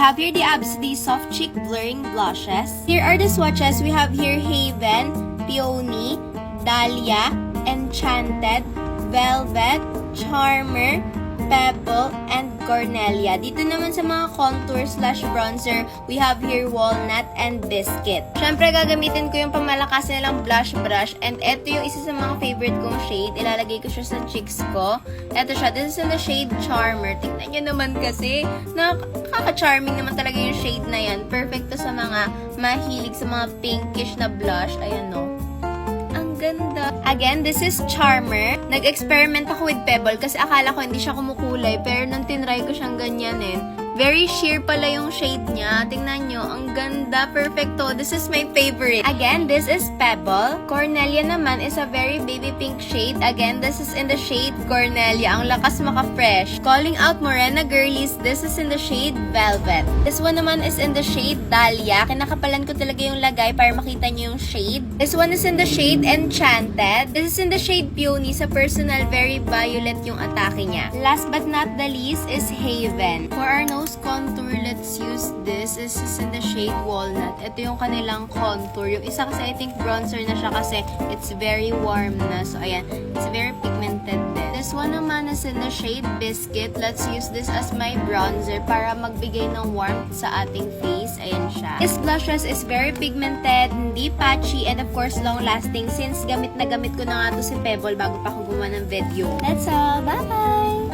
have here the Absolutely Soft Cheek Blurring Blushes. Here are the swatches. We have here Haven, Peony, Dahlia, Enchanted, Velvet, Charmer, Pebble, and Cornelia. Dito naman sa mga contour slash bronzer, we have here Walnut and Biscuit. Syempre, gagamitin ko yung pamalakas nilang blush brush, and eto yung isa sa mga favorite kong shade. Ilalagay ko siya sa cheeks ko. Eto siya. This is in the shade Charmer. Tingnan nyo naman kasi, nakaka-charming naman talaga yung shade na yan. Perfect to sa mga mahilig sa mga pinkish na blush. Ayan, no? Ganda. Again, this is Charmer. Nag-experiment ako with Pebble kasi akala ko hindi siya kumukulay. Pero nung tinry ko siyang ganyanin, very sheer pala yung shade niya. Tingnan nyo, ang ganda. Perfecto. This is my favorite. Again, this is Pebble. Cornelia naman is a very baby pink shade. Again, this is in the shade Cornelia. Ang lakas maka-fresh. Calling out Morena Girlies, this is in the shade Velvet. This one naman is in the shade Dahlia. Kinakapalan ko talaga yung lagay para makita nyo yung shade. This one is in the shade Enchanted. This is in the shade Peony. Sa personal, very violet yung atake niya. Last but not the least is Haven. For our nose contour, let's use this. This is in the shade Walnut. Ito yung kanilang contour. Yung isa kasi I think bronzer na siya kasi it's very warm na. So ayan, it's very pigmented din. This one naman is in the shade Biscuit. Let's use this as my bronzer para magbigay ng warmth sa ating face. Ayan siya. This blushes is very pigmented, hindi patchy, and of course long-lasting since gamit na gamit ko na nga to si Pebble bago pa ako gumawa ng video. That's all. Bye-bye!